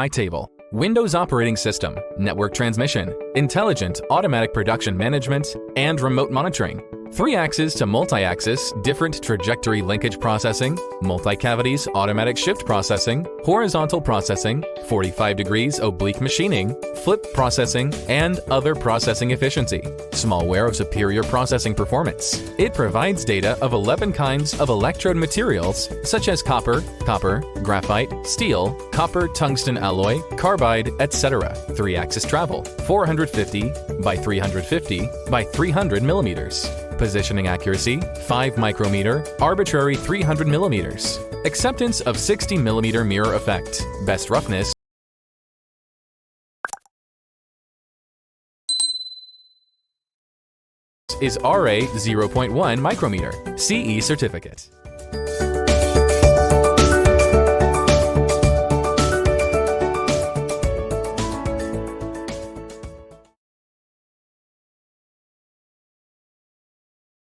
table, Windows operating system, network transmission, intelligent automatic production management, and remote monitoring. 3-axis to multi-axis, different trajectory linkage processing, multi-cavities automatic shift processing, horizontal processing, 45 degrees oblique machining, flip processing, and other processing efficiency. Smallware of superior processing performance. It provides data of 11 kinds of electrode materials such as copper, graphite, steel, copper tungsten alloy, carbide, etc. 3-axis travel, 450 by 350 by 300 millimeters. Positioning accuracy, 5 micrometer, arbitrary 300 millimeters. Acceptance of 60 millimeter mirror effect. Best roughness is RA 0.1 micrometer, CE certificate.